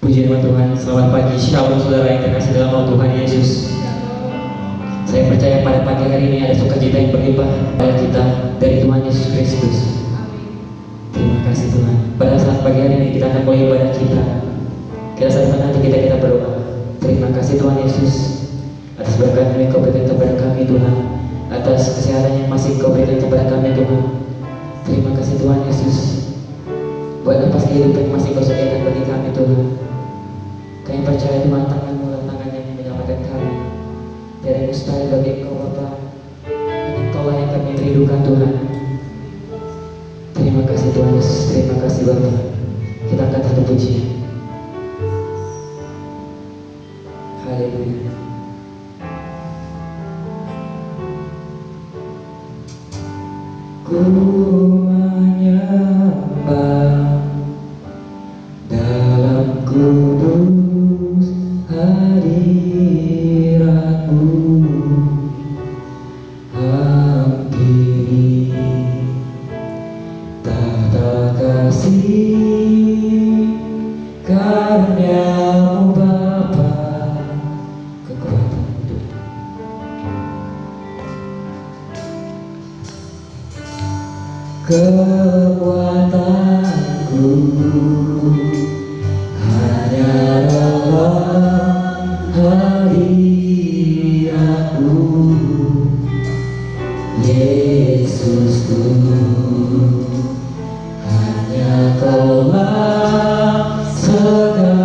Puji nama Tuhan, selamat pagi, shalom saudara yang terkasih dalam nama Tuhan Yesus. Saya percaya pada pagi hari ini ada sukacita yang berlimpah pada kita dari Tuhan Yesus Kristus. Terima kasih Tuhan. Pada saat pagi hari ini kita akan mulai ibadah kita. Kita saat nanti kita berdoa. Terima kasih Tuhan Yesus atas berkat yang Kau berikan kepada kami Tuhan, atas kesehatan yang masih Kau berikan kepada kami Tuhan. Terima kasih Tuhan Yesus buat nafas kehidupan yang masih Kau sediakan bagi kami Tuhan. Kami percaya Tuhan, tangan-Mu lah tangan yang menyelamatkan kami. Tiada yang mustahil bagi Engkau Bapa. Engkau lah yang kami rindukan Tuhan. Terima kasih Tuhan Yesus, terima kasih Bapa. Kita angkat satu pujian. Haleluya. Ku menyembah dalam kudus hadirat-Mu, hampiri tata kasih karunia-Mu Bapa. Kekuatan hidup, kekuatanku hanya dalam hadirat-Mu, Yesusku. Hanya Kaulah segalanya.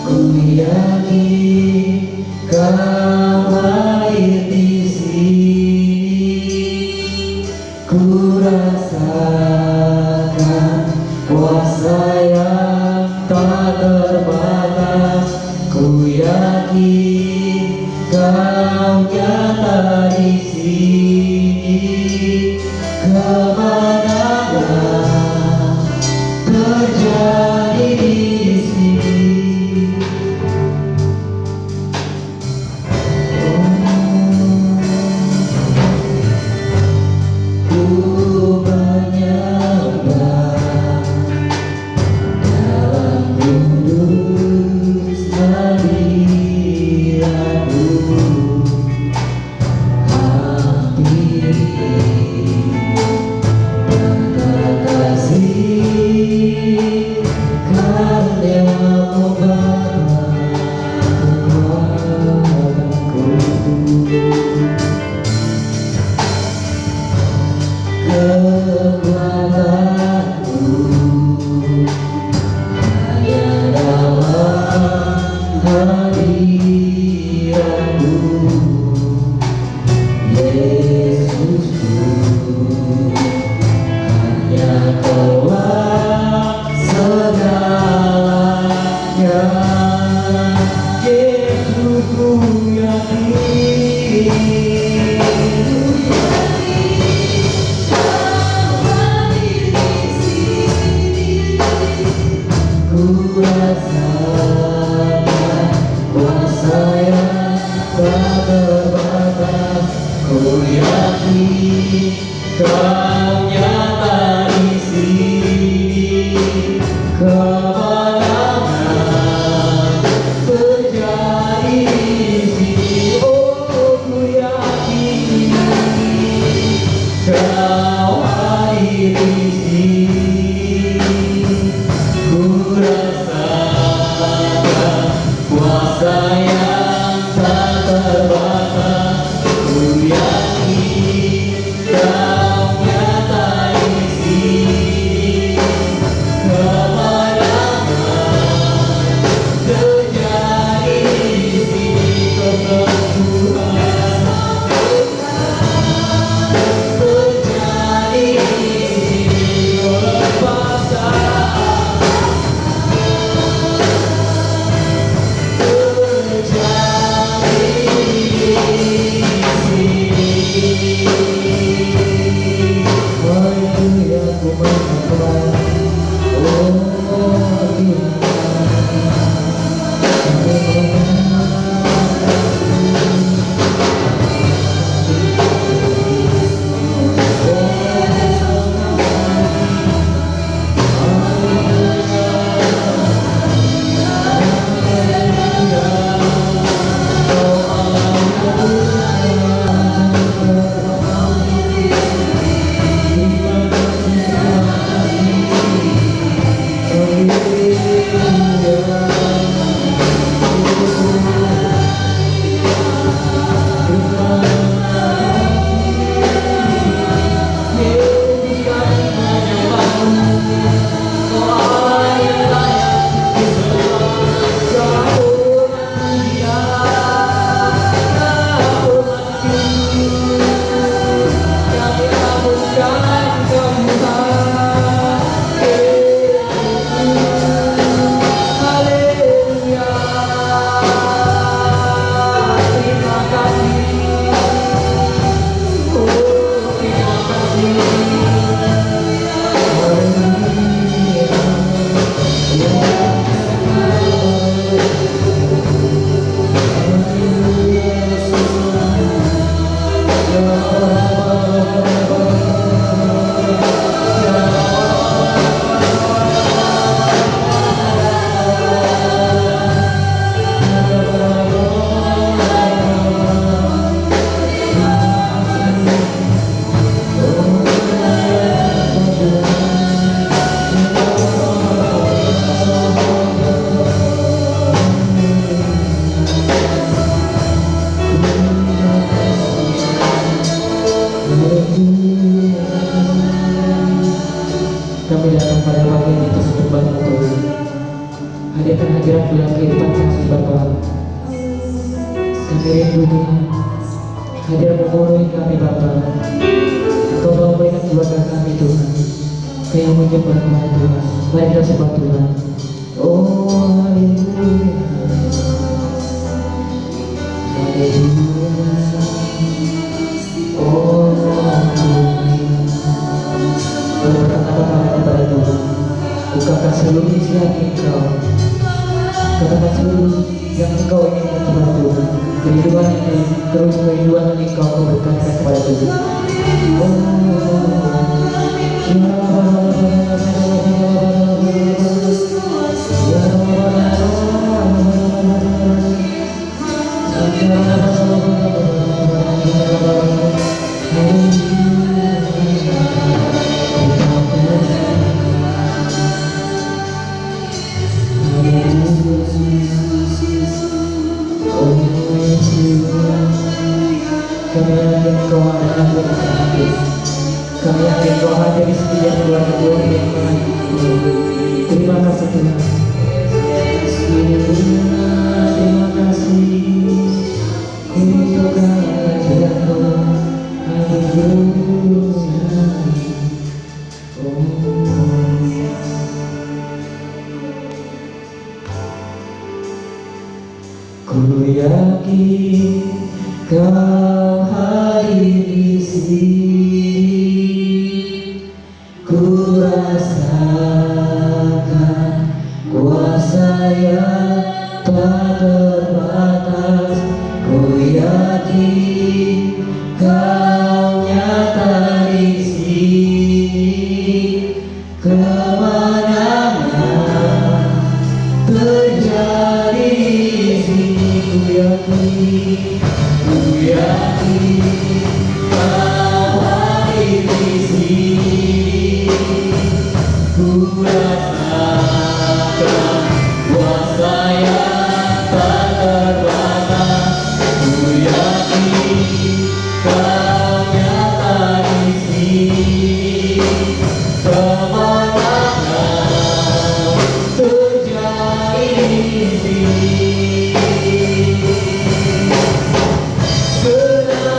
Ku yakin Kau hadir di sini, ku rasakan kuasa yang tak terbatas. Ku yakin Kau nyata di sini, kemenangan terjadi di sini. sungguh Tuhan, hadir memenuhi kami Bapa. Engkau mau melihat keluarga kami Tuhan, Kau yang menyembah Tuhan Tuhan. Mari kita sembah Tuhan. Oh haleluya, haleluya. Oh haleluya. Berkata-kata kepada Tuhan, bukakan seluruh isi hati Engkau, katakan seluruh yang Engkau inginkan kepada Tuhan. Kehidupan ini, terus kehidupan ini Engkau berikan kepada Tuhan. Kami yakin Kau adalah Tuhan. Kami yakin Kau hadir di setiap keluarga Tuhan yang menghadiri. Terima kasih Tuhan. Terima kasih untuk kehadiran-Mu. Haleluya. Ku yakin Kau hadir di sini, ku rasakan kuasa yang tak terbatas. Ku yakin Kau nyata di sini, kemenangan terjadi di sini. Ku yakin. Ku yakin Kau hadir di sini, ku rasakan kuasa yang tak terbatas. Ku yakin Kau nyata di sini, kemenangan terjadi di sini.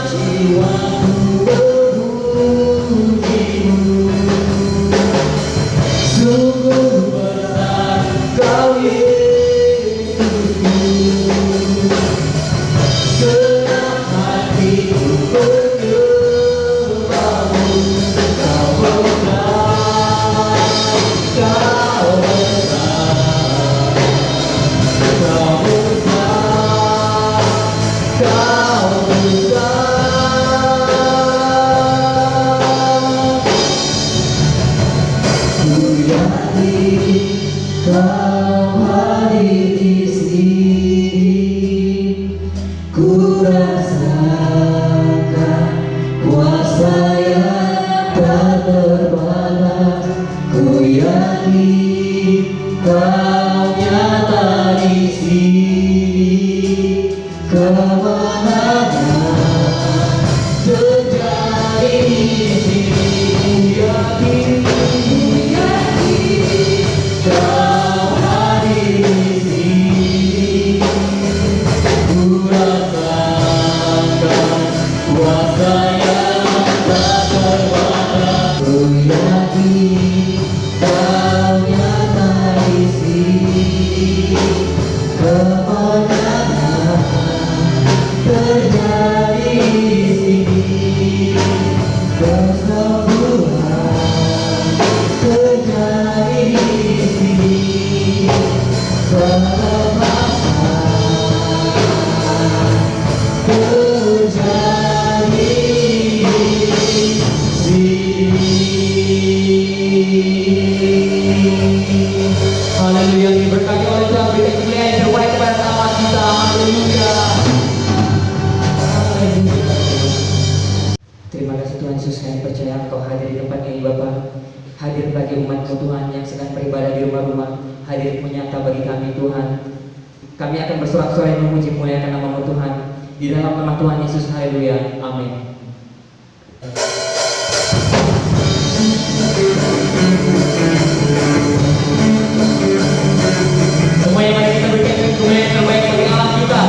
Jiwaku memuji-Mu, sungguh besar Kau Yesusku. Senang hatiku menyembah-Mu. Kau besar, Kau besar, Kau besar, Kau besar. Kau hadir di sini, ku rasakan kuasa yang tak terbatas. Ku yakin Kau nyata di sini, kemenangan terjadi di sini. Ku yakin Kau hadir di sini, ku rasakan kuasa yang tak terbatas. Ku yakin Kau nyata di sini, kemenangan terjadi di sini, kesembuhan terjadi di sini, kelepasan terjadi di sini. Haleluya, diberkati oleh Tuhan, berikan kemuliaan yang terbaik kepada nama kita. Haleluya. Terima kasih Tuhan Yesus, kami percaya Engkau hadir di tempat ini Bapa. Hadir bagi umat-Mu Tuhan yang sedang beribadah di rumah-rumah. Hadir menyata bagi kami Tuhan. Kami akan bersorak-sorai memuji muliakan nama-Mu Tuhan. Di dalam nama Tuhan Yesus, haleluya, amin. Semuanya mari kita berikan kemuliaan terbaik bagi Allah kita.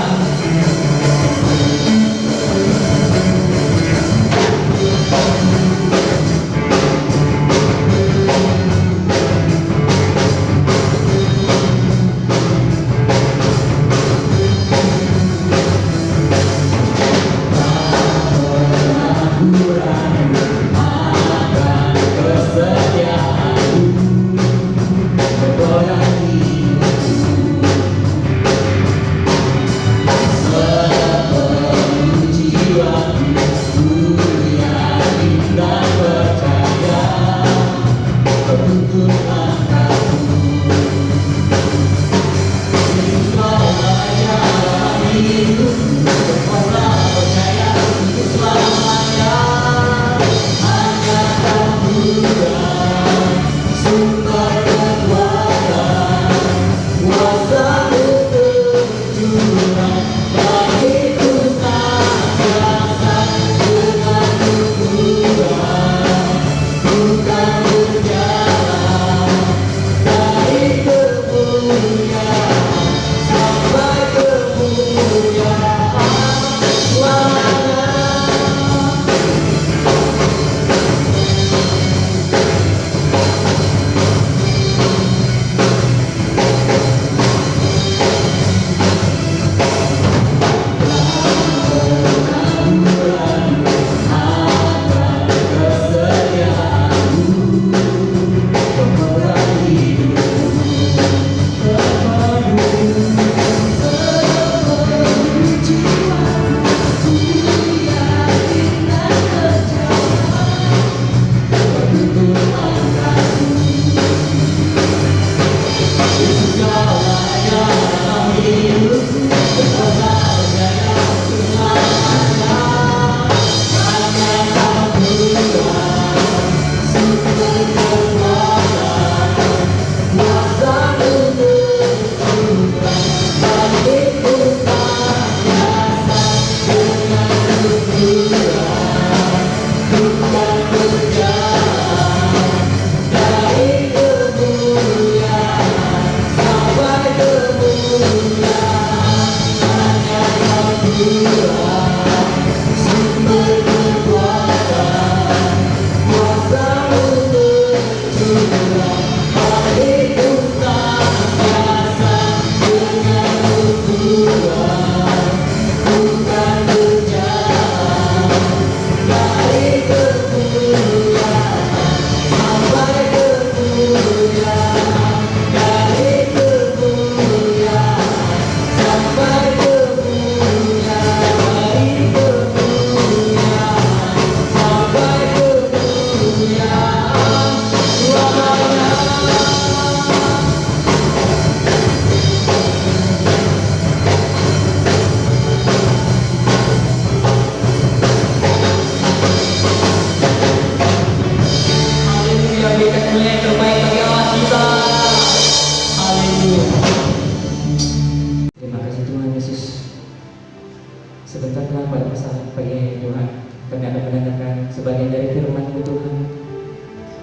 bagian dari firman-Mu Tuhan.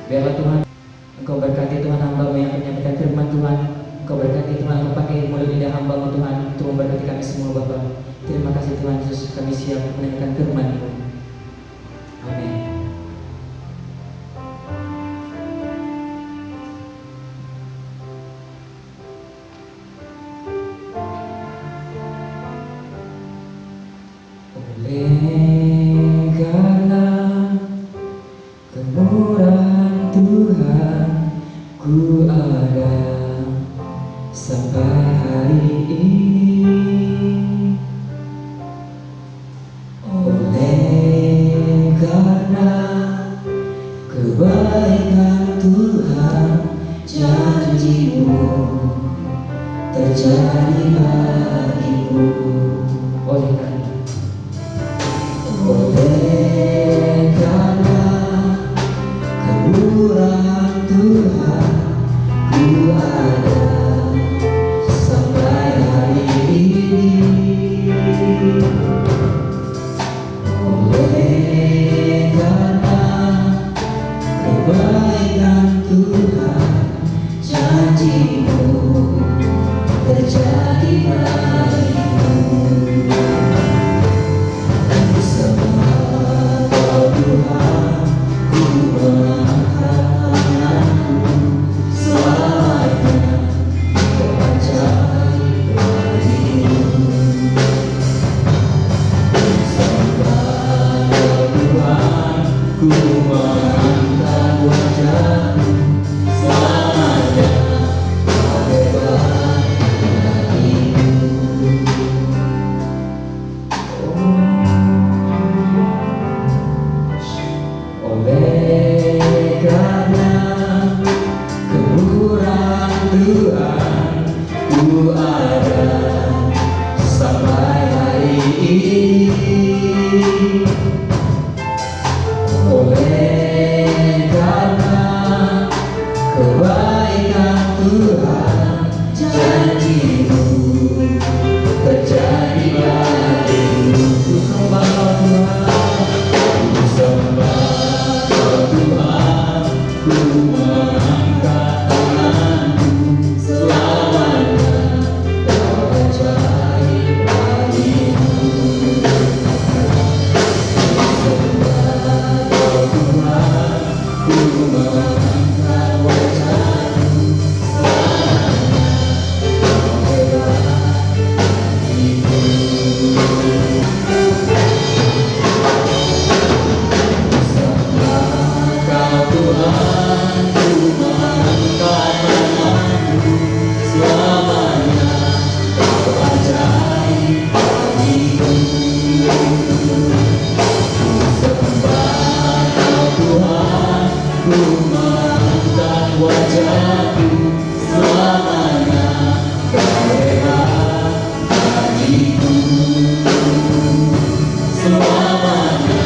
Biarlah Tuhan, Engkau berkati Tuhan hamba-Mu yang akan menyampaikan firman Tuhan. Engkau berkati Tuhan, Engkau pakai mulut lidah hamba-Mu Tuhan untuk memberkati kami semua Bapa. Terima kasih Tuhan Yesus, kami siap mendengarkan firman-Mu. Amin. Oleh karena kemurahan Tuhan, ku ada sampai hari ini. Oleh karena kebaikan Tuhan, janji-Mu terjadi bagiku. Oleh karena kemurahan Tuhan, ku ada sampai hari ini. Oleh karena kebaikan Tuhan, janji-Mu terjadi bagiku. Sembah Kau Tuhan, ku mengangkat tanganku, selamanya Kau ajaib bagiku. Sembah Kau Tuhan, ku mengangkat wajahku, selamanya Kau hebat bagiku. Oleh karena kemurahan Tuhan, ku ada sampai hari ini. Oleh karena kebaikan Tuhan, janji-Mu terjadi bagiku. Ku sembah Tuhan, ku sembah Tuhan, ku mengangkat tanganku, selamanya Kau ajaib bagiku. Ku sembah Tuhan, ku mengangkat wajahku, selamanya Kau hebat bagiku. Kau Tuhan, ku mengangkat tanganku, selamanya Kau ajaib bagiku. Ku sembah Kau Tuhan, ku mengangkat wajahku, selamanya Kau hebat bagiku. Selamanya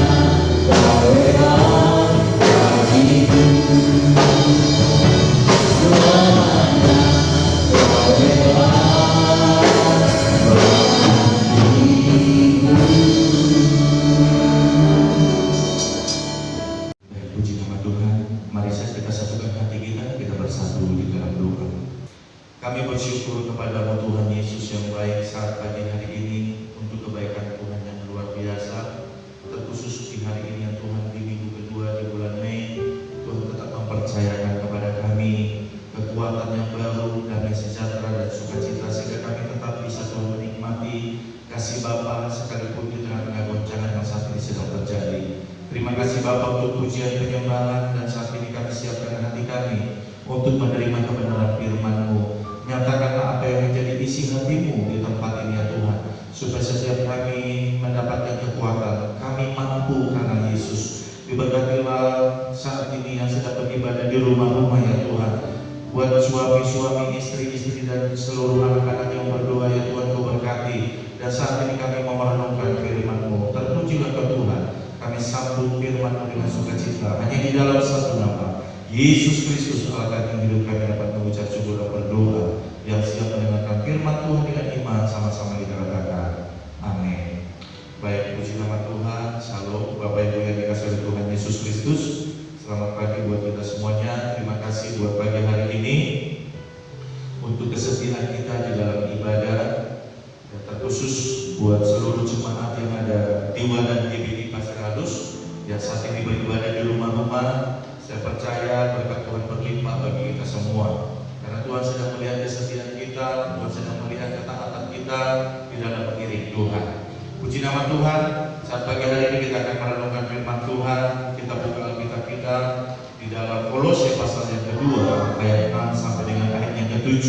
Kau hebat bagiku. Selamanya Kau hebat bagiku. Puji nama Tuhan. Mari kita satukan hati kita bersatu di dalam doa. Kami bersyukur kepada-Mu Tuhan Yesus yang baik saat pagi hari ini untuk kebaikan Tuhan yang luar biasa. Terkhusus di hari ini ya Tuhan, di minggu kedua di bulan Mei, Tuhan tetap mempercayakan kepada kami kekuatan yang baru, damai sejahtera dan sukacita, sehingga kami tetap bisa Tuhan menikmati kasih Bapa sekalipun di tengah-tengah goncangan yang saat ini sedang terjadi. Terima kasih Bapa untuk pujian penyembahan, dan saat ini kami siapkan hati kami untuk menerima kebenaran firman-Mu. Nyatakanlah apa yang menjadi isi hati-Mu di tempat ini ya Tuhan, supaya setiap kami mendapatkan kekuatan. Kami mampu karena Yesus. Diberkatilah saat ini yang sedang beribadah di rumah-rumah ya Tuhan. Buat suami-suami, istri-istri dan seluruh anak-anak yang berdoa ya Tuhan, Kau berkati. Dan saat ini kami mau merenungkan firman-Mu. Terpujilah Kau Tuhan. Kami sambut firman-Mu dengan sukacita. Hanya di dalam satu nama, Yesus Kristus Allah yang hidup, kami dapat mengucap syukur dan berdoa. Yang siap mendengarkan firman Tuhan dengan iman, sama-sama kita katakan amin. Baik, puji nama Tuhan. Shalom Bapak Ibu yang dikasihi oleh Tuhan Yesus Kristus. Selamat pagi buat kita semuanya. Terima kasih buat pagi hari ini untuk kesetiaan kita di dalam ibadah, dan terkhusus buat seluruh jemaat yang ada di Wadah GBI Pasir Halus yang saat ini beribadah di rumah-rumah. Saya percaya berkat Tuhan berlimpah bagi kita semua, karena Tuhan sedang melihat kesetiaan kita, Tuhan sedang melihat ketaatan kita di dalam mengiring Tuhan. Puji nama Tuhan. Saat pagi hari ini kita akan merenungkan firman Tuhan. Kita buka Alkitab kita di dalam Kolose pasal yang kedua ayat 6 sampai dengan ayat yang ke-7.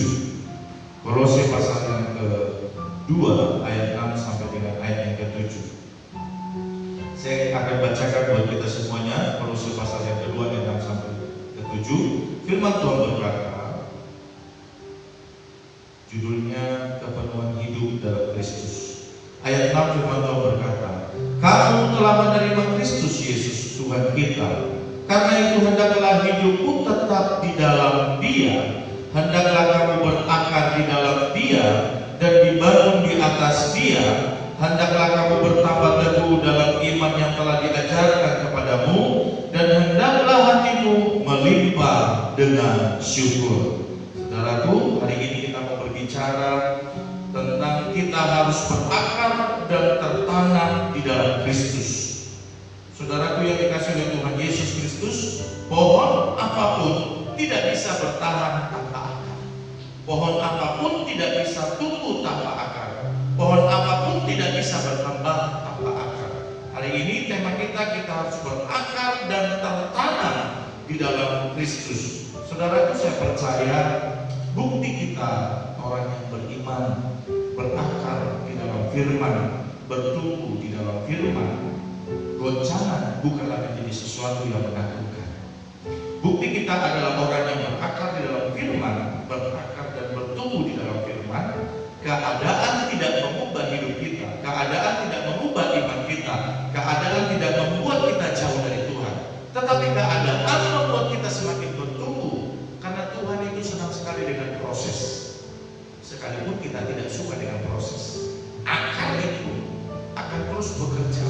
Kolose pasal yang kedua ayat 6 sampai dengan ayat yang ke-7. Saya akan bacakan buat kita semuanya. Kolose pasal yang kedua ayat 6 sampai ke-7. Firman Tuhan berkata, judulnya kepenuhan hidup dalam Kristus. Ayat 6 firman Tuhan berkata, kamu telah menerima Kristus Yesus Tuhan kita. Karena itu hendaklah hidupmu tetap di dalam Dia. Hendaklah kamu berakar di dalam Dia dan dibangun di atas Dia. Hendaklah kamu bertambah teguh dalam iman yang telah diajarkan kepadamu, dan hendaklah hatimu melimpah dengan syukur. Saudaraku, hari ini kita mau berbicara tentang kita harus berakar dan tertanam di dalam Kristus. Saudaraku yang dikasihi oleh Tuhan Yesus Kristus, pohon apapun tidak bisa bertahan tanpa akar. Pohon apapun tidak bisa tumbuh tanpa akar. Pohon apapun tidak bisa berkembang tanpa akar. Hari ini tema kita harus berakar dan tertanam di dalam Kristus. Saudaraku, saya percaya bukti kita orang yang beriman, berakar di dalam firman, bertumbuh di dalam firman, goncangan bukanlah menjadi sesuatu yang menakutkan. Bukti kita adalah orang yang berakar di dalam firman, berakar dan bertumbuh di dalam firman. Keadaan tidak mengubah hidup kita, keadaan tidak mengubah iman kita, keadaan tidak membuat kita jauh dari Tuhan, tetapi keadaan membuat kita semakin bertumbuh, karena Tuhan itu senang sekali dengan proses. Sekalipun kita tidak suka dengan proses, akar itu akan terus bekerja.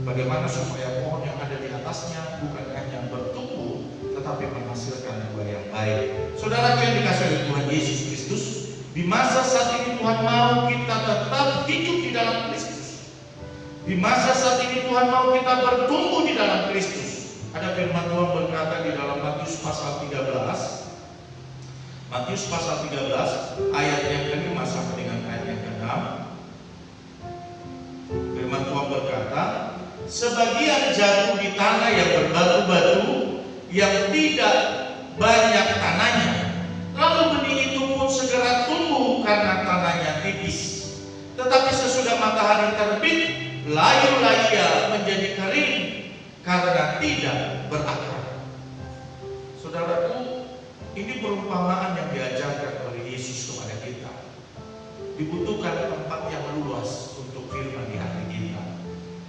Bagaimana supaya pohon yang ada di atasnya bukan hanya bertumbuh, tetapi menghasilkan buah yang baik. Saudara yang dikasihi oleh Tuhan Yesus Kristus, di masa saat ini Tuhan mau kita tetap hidup di dalam Kristus. Di masa saat ini Tuhan mau kita bertumbuh di dalam Kristus. Ada firman Tuhan berkata di dalam Matius pasal 13. Matius pasal 13 ayat yang ke-5 sampai dengan ayat yang ke-6. Firman Tuhan berkata, sebagian jatuh di tanah yang berbatu-batu, yang tidak banyak tanahnya, lalu benih itu pun segera tumbuh karena tanahnya tipis. Tetapi sesudah matahari terbit, layu-layu menjadi kering karena tidak berakar. Saudaraku, ini perumpamaan yang diajarkan oleh Yesus kepada kita. Dibutuhkan tempat yang luas untuk firman di hati kita.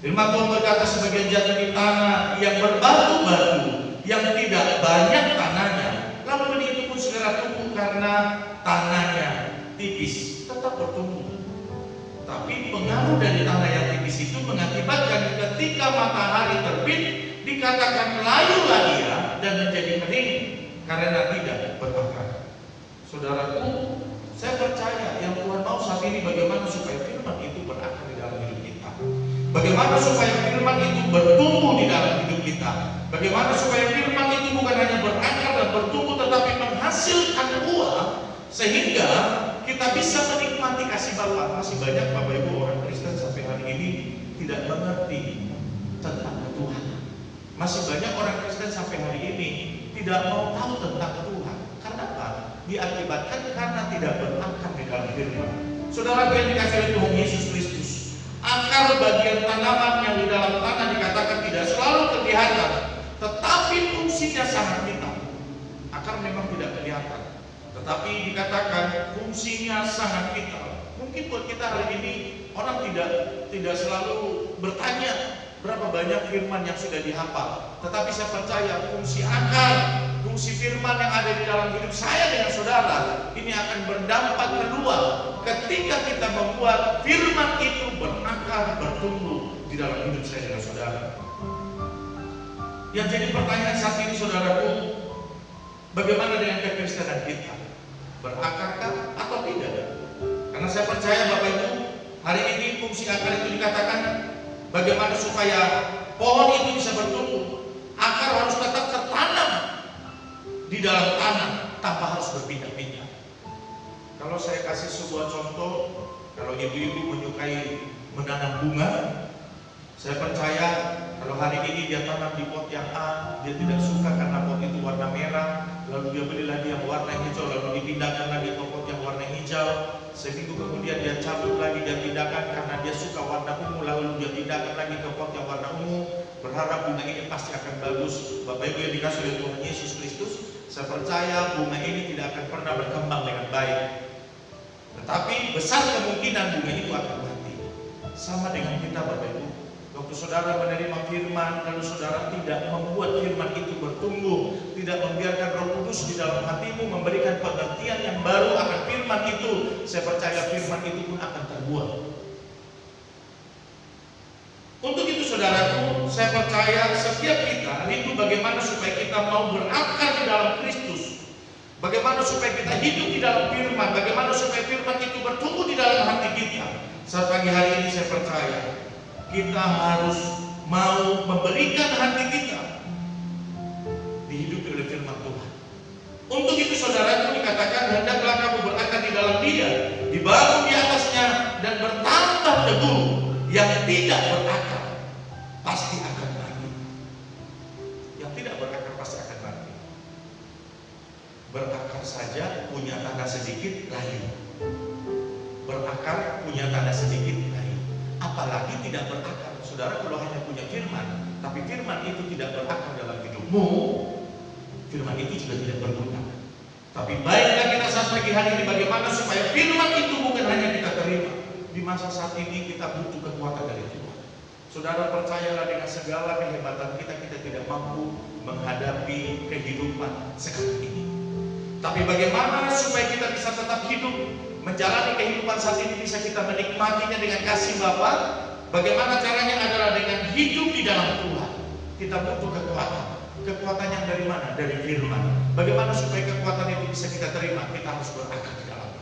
Firman Tuhan berkata, sebagian jatuh di tanah yang berbatu-batu, yang tidak banyak tanahnya, lalu benih itu pun segera tumbuh karena tanahnya tipis. Tetap bertumbuh, tapi pengaruh dari tanah yang tipis itu mengakibatkan ketika matahari terbit, dikatakan layu-layu dan menjadi kering karena tidak berakar. Saudaraku, saya percaya yang Tuhan mau saat ini bagaimana supaya firman itu berakar di dalam hidup kita. Bagaimana supaya firman itu bertumbuh di dalam hidup kita. Bagaimana supaya firman itu bukan hanya berakar dan bertumbuh, tetapi menghasilkan buah, sehingga kita bisa menikmati kasih Bapa. Masih banyak Bapak Ibu orang Kristen sampai hari ini tidak mengerti tentang Tuhan. Masih banyak orang Kristen sampai hari ini tidak mau tahu tentang Tuhan. Karena apa? Diakibatkan karena tidak berakar di dalam firman. Saudara yang dikasihi oleh Tuhan Yesus Kristus, akar bagian tanaman yang di dalam tanah dikatakan tidak selalu kelihatan, tetapi fungsinya sangat vital. Akar memang tidak kelihatan, tetapi dikatakan fungsinya sangat vital. Mungkin buat kita hari ini orang tidak selalu bertanya berapa banyak firman yang sudah dihafal, tetapi saya percaya fungsi akar fungsi firman yang ada di dalam hidup saya dengan saudara ini akan berdampak kedua ketika kita membuat firman itu berakar, bertumbuh di dalam hidup saya dengan saudara. Yang jadi pertanyaan saat ini saudaraku, bagaimana dengan kekristenan kita? Berakarkah atau tidak? Karena saya percaya Bapak Ibu, hari ini fungsi akar itu dikatakan bagaimana supaya pohon itu bisa bertumbuh. Akar harus tetap tertanam di dalam tanah tanpa harus berpindah-pindah. Kalau saya kasih sebuah contoh, kalau ibu-ibu menyukai menanam bunga, saya percaya kalau hari ini dia tanam di pot yang A, dia tidak suka karena pot itu warna merah, lalu dia beli lagi yang warna hijau, lalu dipindahkan lagi ke pot yang warna hijau. Seminggu kemudian dia cabut lagi, dia pindahkan karena dia suka warna ungu, lalu dia pindahkan lagi ke pot yang warna ungu, berharap bunga ini pasti akan bagus. Bapak Ibu yang dikasih oleh Tuhan Yesus Kristus, saya percaya bunga ini tidak akan pernah berkembang dengan baik. Tetapi besar kemungkinan bunga itu akan mati. Sama dengan kita Bapak Ibu. Waktu saudara menerima firman, lalu saudara tidak membuat firman itu bertumbuh, tidak membiarkan Roh Kudus di dalam hatimu memberikan pengertian yang baru akan firman itu, saya percaya firman itu pun akan terbuang. Untuk itu saudaraku, saya percaya setiap kita rindu bagaimana supaya kita mau berakar di dalam Kristus, bagaimana supaya kita hidup di dalam firman, bagaimana supaya firman itu bertumbuh di dalam hati kita. Saat pagi hari ini saya percaya kita harus mau memberikan hati kita dihidupi oleh firman Tuhan. Untuk itu saudaraku dikatakan hendaklah kamu berakar di dalam Dia, dibangun di atasnya dan bertambah teguh. Yang tidak berakar pasti akan mati. Yang tidak berakar pasti akan mati. Berakar saja punya tanda sedikit layu. Berakar punya tanda sedikit layu. Apalagi tidak berakar. Saudara kalau hanya punya firman, tapi firman itu tidak berakar dalam hidupmu, firman itu juga tidak berguna. Tapi baiklah kita saat pagi hari ini bagaimana supaya firman itu bukan hanya kita terima. Di masa saat ini kita butuh kekuatan dari Tuhan. Saudara percayalah dengan segala kehebatan kita, kita tidak mampu menghadapi kehidupan sekarang ini. Tapi bagaimana supaya kita bisa tetap hidup, menjalani kehidupan saat ini, bisa kita menikmatinya dengan kasih Bapa? Bagaimana caranya adalah dengan hidup di dalam Tuhan. Kita butuh kekuatan. Kekuatan yang dari mana? Dari firman. Bagaimana supaya kekuatan itu bisa kita terima? Kita harus berakar di dalamnya.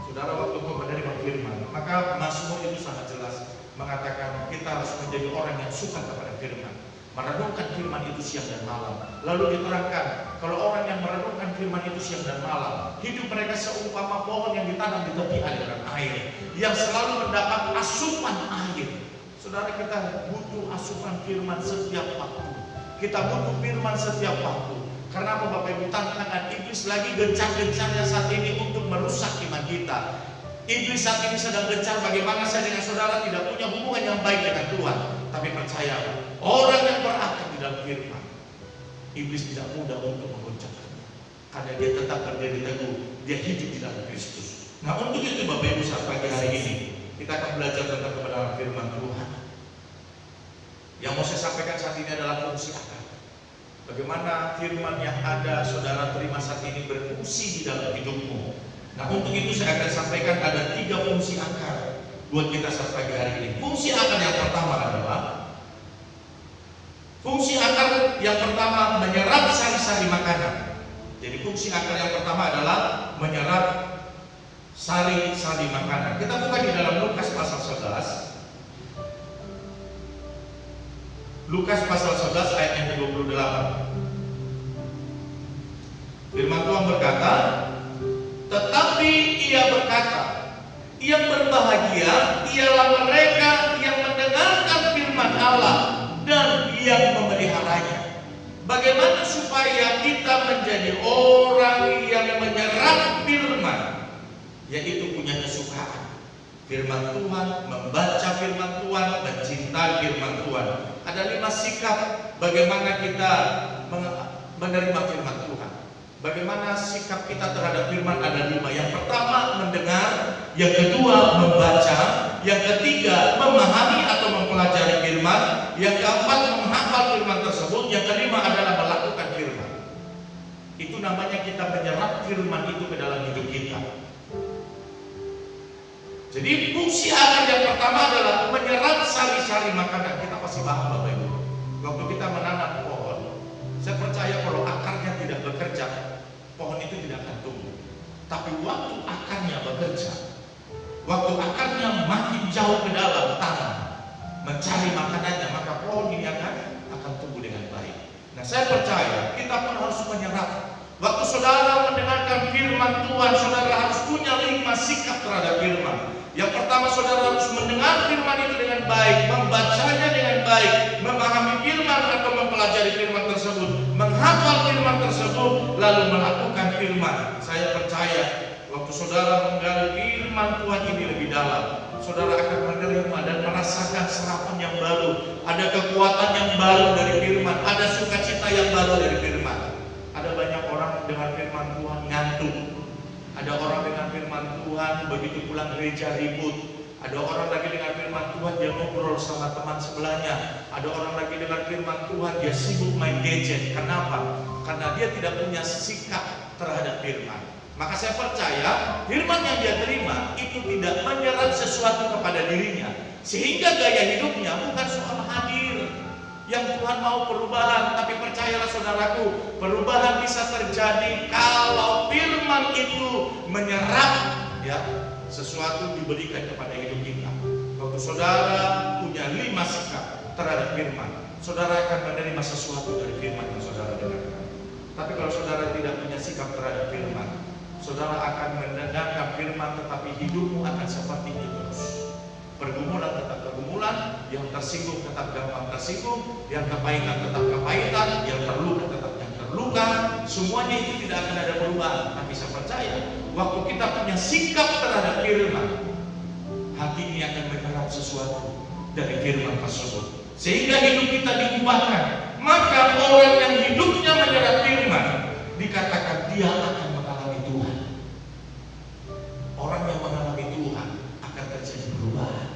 Saudara waktu menerima firman, maka Mazmur itu sangat jelas mengatakan kita harus menjadi orang yang suka kepada firman, merenungkan firman itu siang dan malam. Lalu diterangkan kalau orang yang merenungkan firman itu siang dan malam, hidup mereka seumpama pohon yang ditanam di tepi aliran air, yang selalu mendapat asupan air. Saudara, kita butuh asupan firman setiap waktu. Kita butuh firman setiap waktu. Karena apa Bapak Ibu? Tantangan iblis lagi gencar-gencarnya saat ini untuk merusak iman kita. Iblis saat ini sedang gencar bagaimana saya dengan saudara tidak punya hubungan yang baik dengan Tuhan. Tapi percaya, orang yang berakar di dalam firman, iblis tidak mudah untuk mengoncangkannya. Karena dia tetap berdiri teguh, dia hidup di dalam Kristus. Nah untuk itu Bapak Ibu saat pagi hari ini kita akan belajar tentang kebenaran firman Tuhan. Yang mau saya sampaikan saat ini adalah fungsi akar. Bagaimana firman yang ada saudara terima saat ini berfungsi di dalam hidupmu. Nah untuk itu saya akan sampaikan ada 3 fungsi akar buat kita saat pagi hari ini. Fungsi akar yang pertama adalah fungsi akar yang pertama menyerap sari-sari makanan. Jadi fungsi akar yang pertama adalah menyerap sari-sari makanan. Kita buka di dalam Lukas pasal 11. Lukas pasal 11 ayat yang ke-28. Firman Tuhan berkata, tetapi ia berkata, yang berbahagia ialah mereka yang mendengarkan firman Allah dan yang memeliharanya. Bagaimana supaya kita menjadi orang yang menyerap firman, yaitu punya kesukaan firman Tuhan, membaca firman Tuhan, mencintai firman Tuhan. Ada 5 sikap bagaimana kita menerima firman Tuhan. Bagaimana sikap kita terhadap firman ada 5. Yang pertama mendengar, yang kedua membaca, yang ketiga memahami atau mempelajari firman, yang keempat menghafal firman tersebut, yang kelima adalah melakukan firman. Itu namanya kita menyerap firman itu ke dalam hidup kita. Jadi fungsi akar yang pertama adalah menyerap sari-sari makanan. Kita pasti paham Bapak Ibu. Waktu kita menanam pohon, saya percaya kalau akarnya tidak bekerja, pohon itu tidak akan tumbuh. Tapi waktu akarnya bekerja, waktu akarnya makin jauh ke dalam tanah, mencari makanannya, maka pohon ini akan tumbuh dengan baik. Nah, saya percaya kita pun harus menyerap. Waktu saudara mendengarkan firman Tuhan, saudara harus punya 5 sikap terhadap firman. Yang pertama, saudara harus mendengar firman itu dengan baik, membacanya dengan baik, memahami firman atau mempelajari firman tersebut, menghafal firman tersebut, lalu melakukan firman. Saya percaya waktu saudara menggali firman Tuhan ini lebih dalam, saudara akan menerima dan merasakan serapan yang baru, ada kekuatan yang baru dari firman, ada sukacita yang baru dari firman. Ada banyak orang dengan firman Tuhan ngantuk. Ada orang dengan firman Tuhan begitu pulang gereja ribut. Ada orang lagi dengan firman Tuhan dia ngobrol sama teman sebelahnya. Ada orang lagi dengan firman Tuhan dia sibuk main gadget. Kenapa? Karena dia tidak punya sikap terhadap firman. Maka saya percaya firman yang dia terima itu tidak menyerap sesuatu kepada dirinya, sehingga gaya hidupnya bukan soal hadir. Yang Tuhan mau perubahan, tapi percayalah saudaraku, perubahan bisa terjadi kalau firman itu menyerap ya sesuatu diberikan kepada hidup kita. Waktu saudara punya 5 sikap terhadap firman, saudara akan menerima sesuatu dari firman yang saudara dengarkan. Tapi kalau saudara tidak punya sikap terhadap firman, saudara akan mendengarkan firman tetapi hidupmu akan seperti itu terus. Pergumulan tetap pergumulan, yang tersinggung tetap gampang tersinggung, yang kepahitan tetap kepahitan, yang terluka tetap yang terluka. Semuanya itu tidak akan ada perubahan. Tapi saya percaya waktu kita punya sikap terhadap firman, hati ini akan menyerap sesuatu dari firman tersebut, sehingga hidup kita diubahkan. Maka orang yang hidupnya menyerap firman dikatakan dia akan mengalami Tuhan. Orang yang mengalami Tuhan akan terjadi perubahan.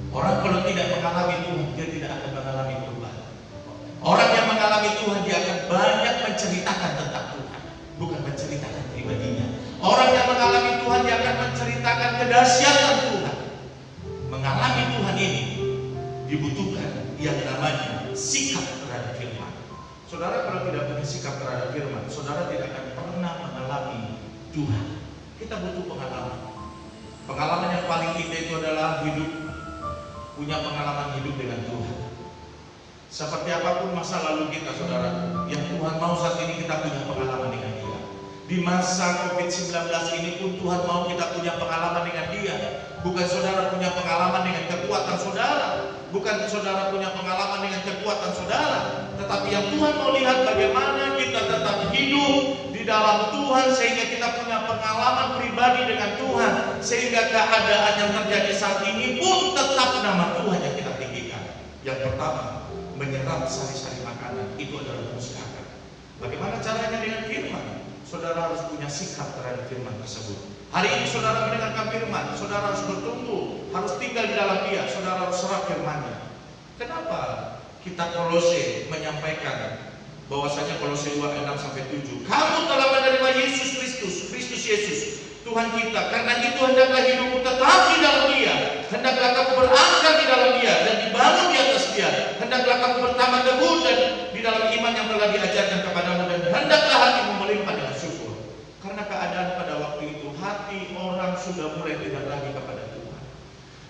Orang kalau tidak mengalami Tuhan, dia tidak akan mengalami perubahan. Orang yang mengalami Tuhan, dia akan banyak menceritakan tentang Tuhan, bukan menceritakan pribadinya. Orang yang mengalami Tuhan, dia akan menceritakan kedahsyatan Tuhan. Mengalami Tuhan ini dibutuhkan yang namanya sikap terhadap firman. Saudara kalau tidak punya sikap terhadap firman, saudara tidak akan pernah mengalami Tuhan. Kita butuh pengalaman. Pengalaman yang paling indah itu adalah punya pengalaman hidup dengan Tuhan. Seperti apapun masa lalu kita, saudara, yang Tuhan mau saat ini kita punya pengalaman dengan Dia. Di masa COVID-19 ini pun Tuhan mau kita punya pengalaman dengan Dia. Bukan saudara punya pengalaman dengan kekuatan saudara, bukan saudara punya pengalaman dengan kekuatan saudara, tetapi yang Tuhan mau lihat bagaimana kita tetap hidup di dalam Tuhan, sehingga kita punya pengalaman pribadi dengan Tuhan, sehingga keadaan yang terjadi saat ini pun tetap nama Tuhan yang kita tinggikan. Yang pertama, menyerap sari-sari makanan, itu adalah fungsi akar. Bagaimana caranya dengan firman? Saudara harus punya sikap terhadap firman tersebut. Hari ini saudara mendengarkan firman, saudara harus bertumbuh, harus tinggal di dalam Dia, saudara harus serap firman-Nya. Kenapa kitab Kolose menyampaikan bahwasanya Kolose 2:6-7, kamu telah menerima Yesus Kristus Yesus Tuhan kita, karena itu hendaklah hidupmu tetap di dalam Dia, hendaklah kamu berakar di dalam Dia dan dibangun di atas Dia, hendaklah kamu bertambah teguh dan di dalam iman yang telah diajarkan kepadamu, dan hendaklah hatimu melimpah dengan syukur. Karena keadaan pada waktu itu hati orang sudah mulai tidak lagi kepada Tuhan.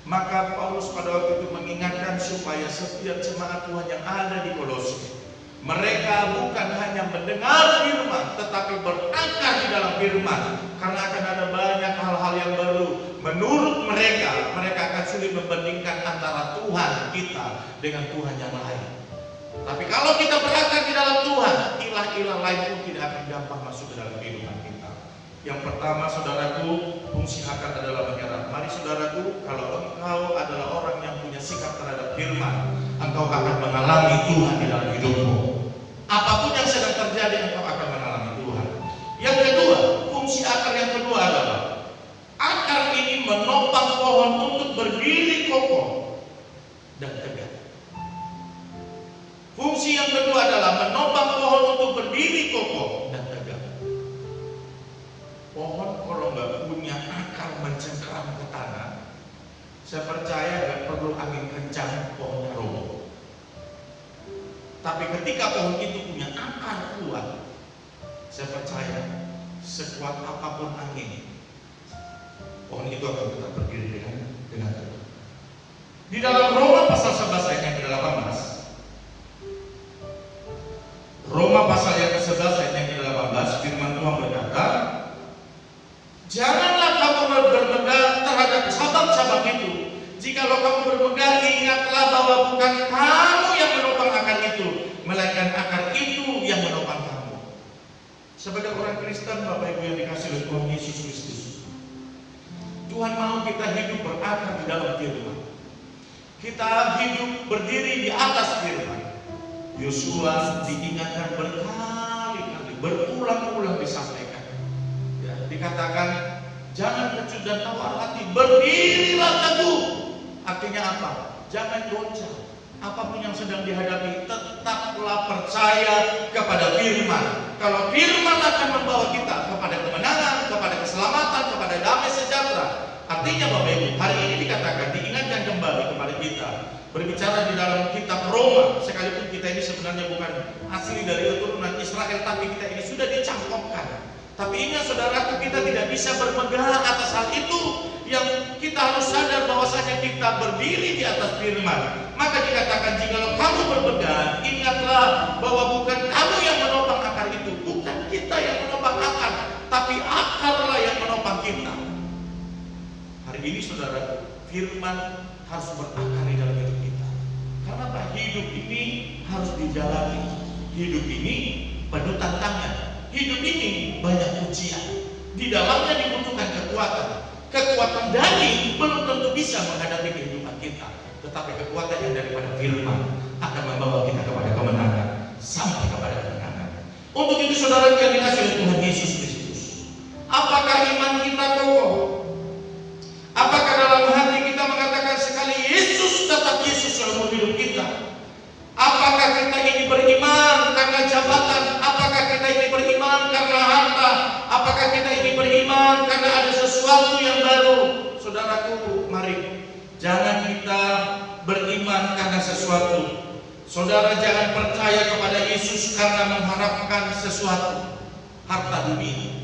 Maka Paulus pada waktu itu mengingatkan supaya setiap jemaat Tuhan yang ada di Kolose, mereka bukan hanya mendengar firman, tetapi berakar di dalam firman. Karena akan ada banyak hal-hal yang baru. Menurut mereka akan sulit membandingkan antara Tuhan kita dengan Tuhan yang lain. Tapi kalau kita berakar di dalam Tuhan, ilah-ilah lain pun tidak akan gampang masuk ke dalam kehidupan kita. Yang pertama, saudaraku, fungsi akar adalah menyerap. Mari saudaraku, kalau engkau adalah orang yang punya sikap terhadap firman, engkau akan mengalami Tuhan di dalam hidupmu. Apapun yang sedang terjadi, engkau akan mengalami Tuhan. Yang kedua, fungsi akar yang kedua adalah akar ini menopang pohon untuk berdiri kokoh dan tegak. Fungsi yang kedua adalah menopang pohon untuk berdiri kokoh dan tegak. ketika pohon itu punya akar kuat, saya percaya sekuat apapun angin, pohon itu akan tetap berdiri dengan teguh. Di dalam Roma pasal 11 ayat yang ke-18, Roma pasal yang ke-11 ayat yang ke-18, firman Tuhan berkata, janganlah kamu bermegah terhadap cabang-cabang itu. Jikalau kamu bermegah, ingatlah bahwa bukan kamu yang menopang akar itu, melainkan akar itu yang menopang kamu. Sebagai orang Kristen, Bapak Ibu yang dikasihi oleh Tuhan Yesus Kristus, Tuhan mau kita hidup berakar di dalam firman. Kita hidup berdiri di atas firman. Yosua diingatkan berkali-kali, berulang-ulang disampaikan. Ya, dikatakan jangan kecut dan tawar hati, berdirilah teguh. Artinya apa? Jangan goncang. Apapun yang sedang dihadapi, tetaplah percaya kepada firman. Kalau firman akan membawa kita kepada kemenangan, kepada keselamatan, kepada damai sejahtera. Artinya Bapak Ibu, hari ini dikatakan, diingatkan kembali kepada kita, berbicara di dalam kitab Roma, sekalipun kita ini sebenarnya bukan asli dari keturunan Israel, tapi kita ini sudah dicangkokkan. Tapi ingat saudaraku, kita tidak bisa bermegah atas hal itu. Yang kita harus sadar bahwasanya kita berdiri di atas firman. Maka dikatakan, jikalau kamu bermegah, ingatlah bahwa bukan kamu yang menopang akar itu, bukan kita yang menopang akar, tapi akarlah yang menopang kita. Hari ini saudara, firman harus berakar di dalam hidup kita. Karena apa? Hidup ini harus dijalani. Hidup ini penuh tantangan. Hidup ini banyak ujian. Di dalamnya dibutuhkan kekuatan. Kekuatan daging belum tentu bisa menghadapi kehidupan kita, tetapi kekuatan yang daripada firman akan membawa kita kepada kemenangan, sampai kepada kemenangan. Untuk itu saudara yang dikasihi oleh Tuhan Yesus Kristus, apakah iman kita kokoh? Apakah dalam hati kita mengatakan sekali Yesus tetap Yesus dalam hidup kita? Apakah kita ini beriman karena jabatan? Apakah kita ini beriman karena harta? Apakah kita ini beriman karena ada sesuatu yang baru? Saudaraku, mari jangan kita beriman karena sesuatu. Saudara jangan percaya kepada Yesus karena mengharapkan sesuatu, harta dunia.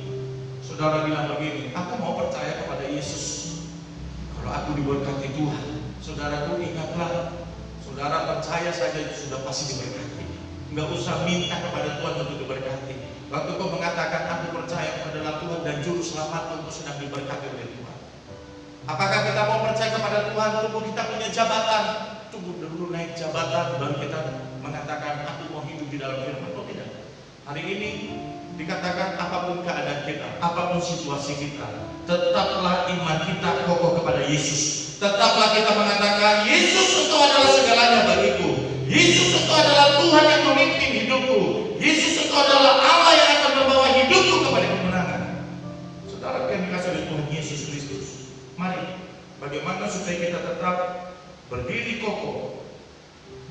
Saudara bilang begini, aku mau percaya kepada Yesus kalau aku diberkati Tuhan. Saudaraku, ingatlah, saudara percaya saja itu sudah pasti diberkati. Enggak usah minta kepada Tuhan untuk diberkati. Waktu kau mengatakan aku percaya kepada Tuhan dan juru selamat, kau sedang diberkati oleh Tuhan. Apakah kita mau percaya kepada Tuhan tunggu kita punya jabatan, tunggu dulu naik jabatan baru kita mengatakan aku mau hidup di dalam firman? Oh tidak. Hari ini dikatakan apapun keadaan kita, apapun situasi kita, tetaplah iman kita kokoh kepada Yesus. Tetaplah kita mengatakan Yesus itu adalah segalanya bagiku. Yesus itu adalah Tuhan yang memimpin hidupku. Yesus itu adalah Allah yang akan membawa hidupku kepada kemenangan. Saudara yang dikasihi oleh Tuhan Yesus Kristus, mari bagaimana supaya kita tetap berdiri kokoh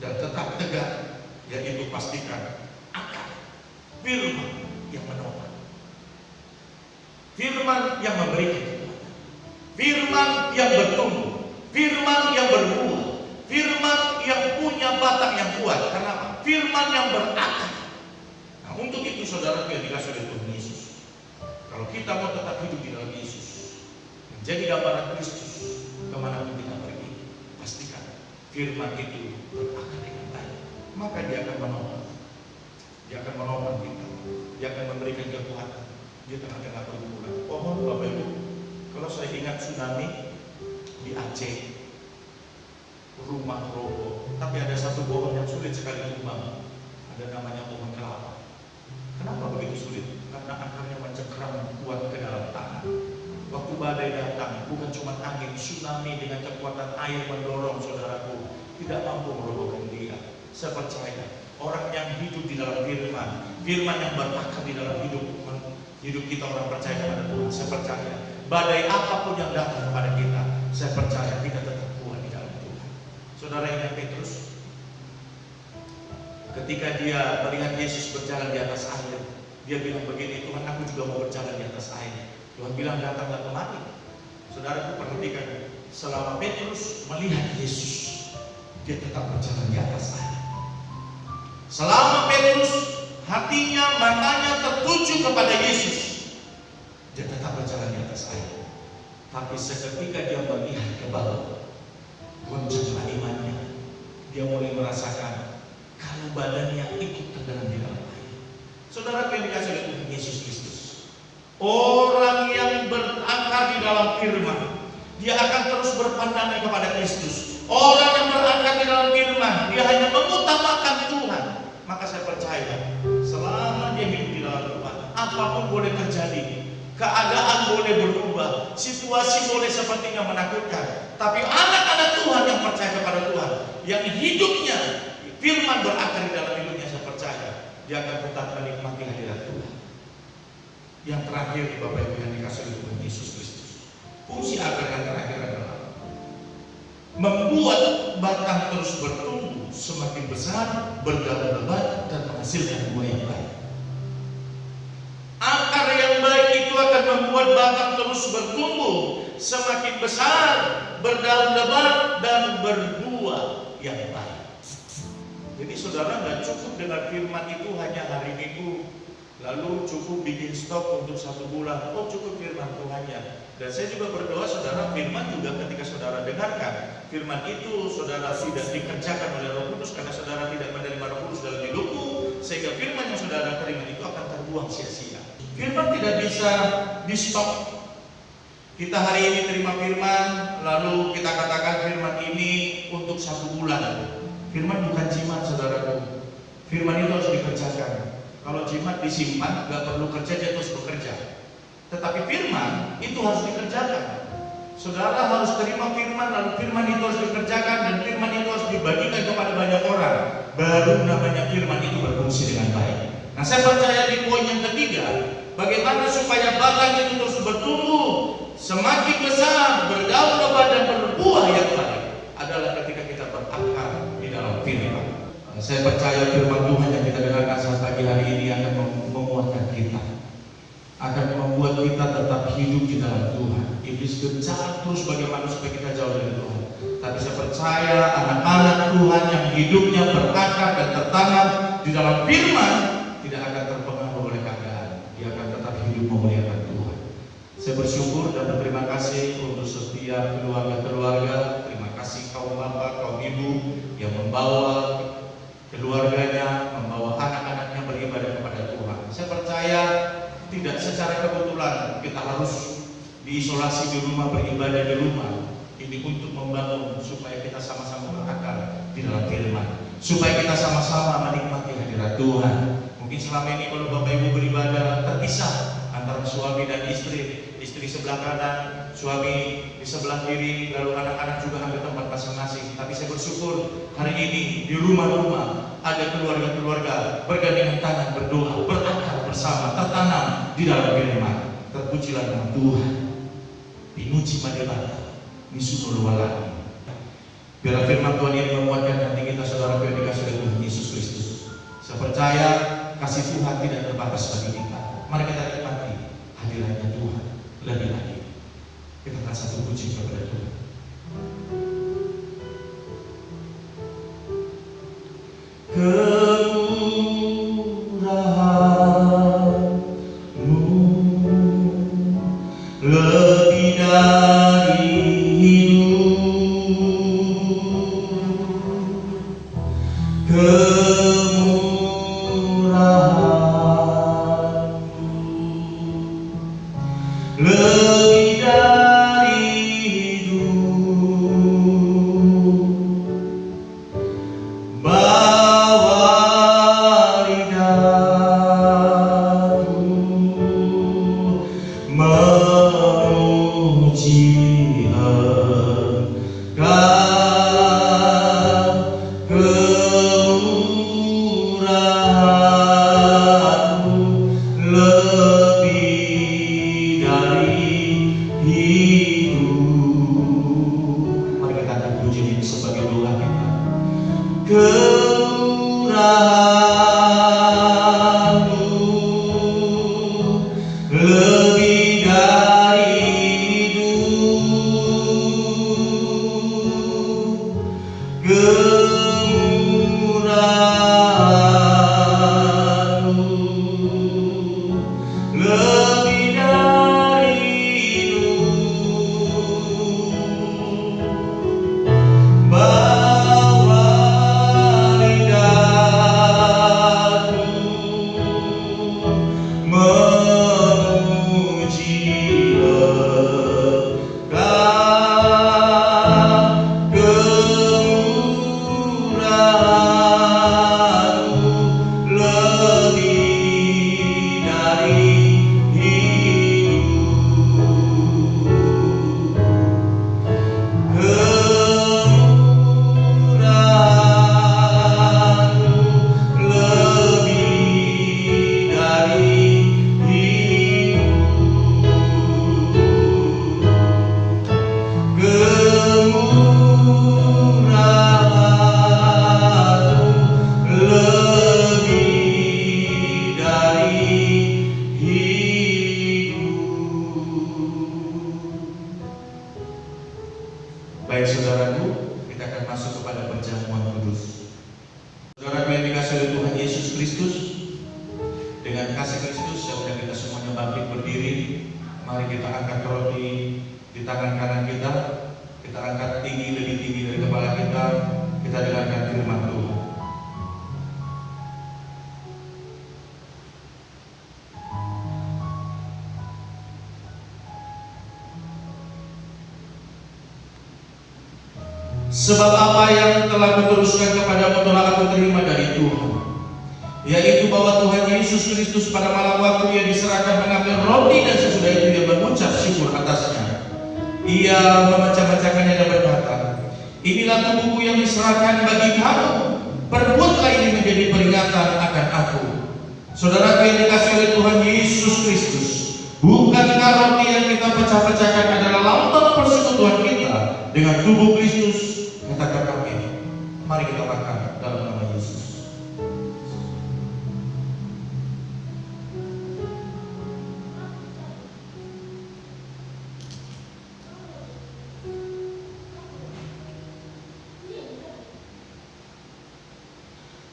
dan tetap tegak, yaitu pastikan akar firman yang menopang, firman yang memberikan kekuatan, firman yang bertumbuh, firman yang berbuah, firman yang punya batang yang kuat. Karena apa? Firman yang berakar. Nah, untuk itu saudara yang dikasihi oleh Tuhan Yesus, kalau kita mau tetap hidup di dalam Yesus, menjadi gambaran Kristus kemanapun kita pergi, pastikan firman itu berakar dengan baik. Maka dia akan menopang, dia akan menopang kita, dia akan memberikan kekuatan di tengah-tengah pergumulan. Pohon Bapak Ibu, kalau saya ingat tsunami di Aceh, rumah roboh, tapi ada satu pohon yang sulit sekali tumbang, ada namanya pohon kelapa. Kenapa begitu sulit? Karena akarnya mencengkram kuat ke dalam tanah. Waktu badai datang, bukan cuma angin, tsunami dengan kekuatan air mendorong saudaraku, tidak mampu merobohkan dia. Saya percaya orang yang hidup di dalam firman, firman yang berakar di dalam hidup kita, orang percaya kepada Tuhan. Saya percaya badai apapun yang datang kepada kita, saya percaya kita tetap kuat di dalam Tuhan. Saudara ingat Petrus, ketika dia melihat Yesus berjalan di atas air, dia bilang begini, Tuhan aku juga mau berjalan di atas air. Tuhan bilang datanglah kemari. Saudara perhatikan, selama Petrus melihat Yesus, dia tetap berjalan di atas air. Selama Petrus hatinya, matanya tertuju kepada Yesus, dia tetap berjalan di atas air. Tapi seketika dia melihat ke bawah, goncanglah imannya. Dia mulai merasakan kalau badannya ikut tenggelam di dalam air. Saudara yang dikasih oleh Tuhan Yesus Kristus, orang yang berakar di dalam firman, dia akan terus berpandangan kepada Kristus. Orang yang berakar di dalam firman, dia hanya mengutamakan Tuhan. Maka saya percaya, selama dia hidup di dalam Tuhan, apapun boleh terjadi, keadaan boleh berubah, situasi boleh sepertinya menakutkan, tapi anak-anak Tuhan yang percaya kepada Tuhan, yang hidupnya firman berakar di dalam hidupnya, saya percaya dia akan tetap menikmati hadirat Tuhan. Yang terakhir di Bapak Ibu yang dikasih oleh Tuhan Yesus Kristus, fungsi akar yang terakhir adalah membuat batang terus bertumbuh semakin besar, berdaun lebat, dan menghasilkan buah yang baik. Akar yang baik itu akan membuat batang terus bertumbuh semakin besar, berdaun lebat, dan berbuah yang baik. Jadi saudara nggak cukup dengan firman itu hanya hari Minggu, lalu cukup bikin stok untuk 1 bulan. Oh, cukup firman Tuhannya. Dan saya juga berdoa saudara, firman juga ketika saudara dengarkan firman itu, saudara tidak dikerjakan oleh Roh Kudus karena saudara tidak menerima Roh Kudus dalam hidupmu, sehingga firman yang saudara terima itu akan terbuang sia-sia. Firman tidak bisa di stop. Kita hari ini terima firman, lalu kita katakan firman ini untuk 1 bulan. Firman bukan jimat saudaraku. Firman itu harus dikerjakan. Kalau jimat disimpan, nggak perlu kerja, dia terus bekerja. Tetapi firman itu harus dikerjakan. Saudara harus terima firman, lalu firman itu harus dikerjakan, dan firman itu harus dibagikan kepada banyak orang. Baru namanya firman itu berfungsi dengan baik. Nah, saya percaya di poin yang ketiga, bagaimana supaya batang itu terus bertumbuh, semakin besar, berdaun lebat, dan berbuah yang baik, adalah ketika kita berakar di dalam firman. Saya percaya firman Tuhan yang kita dengarkan saat pagi hari ini akan menguatkan kita, akan membuat kita tetap hidup di dalam Tuhan. Iblis gencar terus bagaimana supaya kita jauh dari Tuhan. Tapi saya percaya anak-anak Tuhan yang hidupnya berakar dan tertanam di dalam firman tidak akan terpengaruh oleh keadaan. Dia akan tetap hidup memuliakan Tuhan. Saya bersyukur dan berterima kasih untuk setiap keluarga-keluarga. Terima kasih kaum bapak, kaum ibu yang membawa keluarganya, membawa anak-anaknya beribadah kepada Tuhan. Saya percaya tidak secara kebetulan kita harus diisolasi di rumah, beribadah di rumah. Ini untuk membangun supaya kita sama-sama berakar di dalam firman, supaya kita sama-sama menikmati hadirat Tuhan. Mungkin selama ini kalau Bapak Ibu beribadah terpisah antara suami dan istri sebelah kanan, suami di sebelah kiri, lalu anak-anak juga ambil tempat masing-masing. Tapi saya bersyukur hari ini di rumah-rumah ada keluarga-keluarga bergandengan tangan berdoa, berakar bersama, tertanam di dalam firman. Terpujilah nama Tuhan. Pinuji madebata, misunul walani. Biar firman Tuhan ini menguatkan hati kita, saudara yang dikasih oleh Tuhan Yesus Kristus. Saya percaya kasih Tuhan tidak terbatas bagi kita. Mari kita nikmati hadiratnya Tuhan lebih lagi. Kita akan satu puji kepada Tuhan. Kemurahan-Mu lebih dari hidup. Lebih dari hidup, bawa lidahku memuji Engkau. Kemurahan-Mu lebih dari hidup. Mari kita akan puji ini sebagai doa kita. Kemurahan-Mu lebih dari hidup. Kemurahan memuji Engkau, kemurahan-Mu lebih dari Baik saudaraku, kita akan masuk kepada perjamuan kudus. Saudaraku yang dikasihi oleh Tuhan Yesus Kristus, dengan kasih Kristus yang sudah kita semuanya bangkit berdiri, mari kita angkat roti di tangan kanan kita, kita angkat tinggi, lebih tinggi dari kepala kita dengarkan firman Tuhan. Sebab apa yang telah kuteruskan kepadamu telah aku terima dari Tuhan, yaitu bahwa Tuhan Yesus Kristus pada malam waktu Ia diserahkan mengambil roti dan sesudah itu Ia mengucap syukur atasnya. Ia memecah-mecahkannya dan berkata, inilah tubuhku yang diserahkan bagi kamu, perbuatlah ini menjadi peringatan akan aku. Saudaraku yang dikasihi oleh Tuhan Yesus Kristus, bukankah roti yang kita pecah-pecahkan adalah lambang persekutuan kita dengan tubuh Kristus? Katakan amin. Mari kita makan dalam nama Yesus.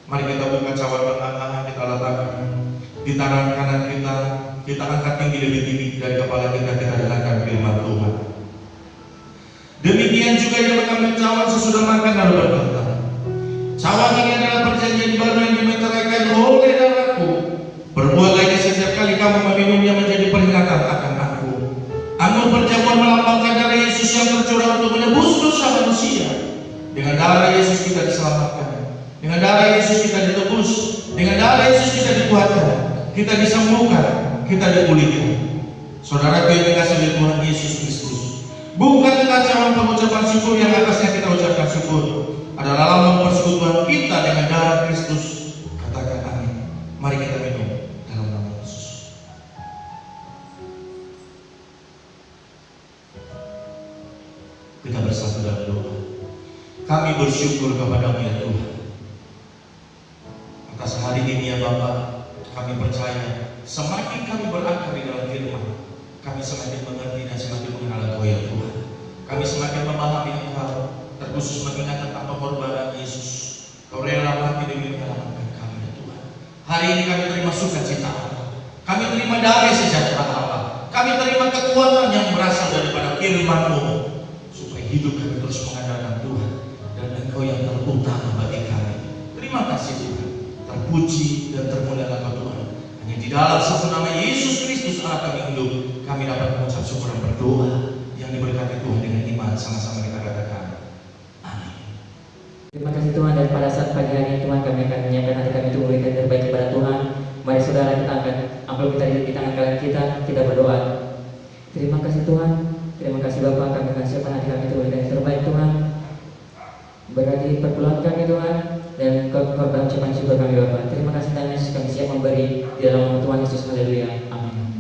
Mari kita buka cawan tengah, kita letakkan di tangan kanan kita angkat tinggi lebih tinggi dari kepala kita dengarkan firman Tuhan. Demikian juga Ia mengambil cawan sesudah makan lalu berkata, cawan ini adalah perjanjian baru yang dimeteraikan oleh darahku. Perbuatlah ini setiap kali kamu meminumnya menjadi peringatan akan aku. Anggur perjamuan melambangkan darah Yesus yang tercurah untuk menebus dosa manusia. Dengan darah Yesus kita diselamatkan, dengan darah Yesus kita ditebus, dengan darah Yesus kita dikuatkan, kita disembuhkan, kita dipulihkan. Saudaraku yang dikasihi oleh Tuhan Yesus Kristus, bukankah cawan pengucapan syukur yang atasnya kita ucapkan syukur adalah lambang persekutuan kita dengan darah Kristus? Katakan amin. Mari kita minum dalam nama Yesus. Kita bersatu dalam doa. Kami bersyukur kepada-Mu ya Tuhan atas hari ini ya Bapa. Kami percaya semakin kami berakar di dalam firman, kami semakin mengerti dan semakin mengenal Engkau ya Tuhan. Kami semakin memahami Engkau, terkhusus mengingat tentang pengorbanan Yesus. Kau rela mati demi menyelamatkan kami ya Tuhan. Hari ini kami terima sukacita Allah, kami terima damai sejahtera Allah, kami terima kekuatan yang berasal daripada firman-Mu, supaya hidup kami terus mengandalkan Tuhan dan Engkau yang terutama bagi kami. Terima kasih Tuhan, terpuji dan termulialah Engkau Tuhan. Hanya di dalam satu nama Yesus Kristus anak kami hidup, kami dapat mengucap syukur dan berdoa yang diberkati Tuhan dengan iman. Sama-sama kita katakan amin. Terima kasih Tuhan, dan pada saat pagi hari ini Tuhan, kami akan menyiapkan hati kami untuk memberikan terbaik kepada Tuhan. Mari saudara, kita angkat amplop kita di tangan kanan kita berdoa. Terima kasih Tuhan, terima kasih Bapa, kami akan siapkan hati kami untuk memberikan yang terbaik Tuhan. Berkati perpuluhan kami Tuhan, dan korban ucapan syukur kami Bapa. Terima kasih Tuhan Yesus, kami siap memberi di dalam nama Tuhan Yesus. Haleluya. Amin.